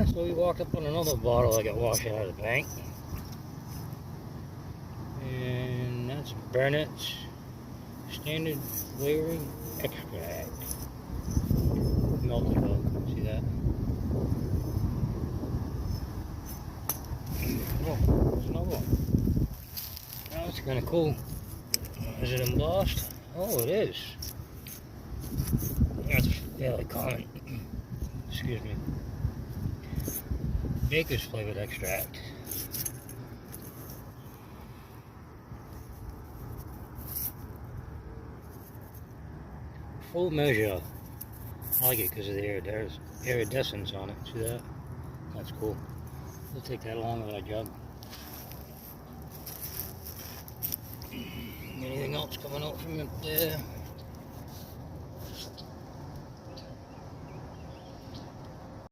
So we walked up on another bottle I got washed out of the bank. And that's Burnett's Standard Flavoring Extract. Melted milk, see that? Oh, there's another one. Oh, that's kind of cool. Is it embossed? Oh, it is. That's fairly common. Excuse me. Baker's Flavored Extract. Full measure. I like it because of the iridescence on it. See that? That's cool. We'll take that along with our jug. Anything else coming out from up there?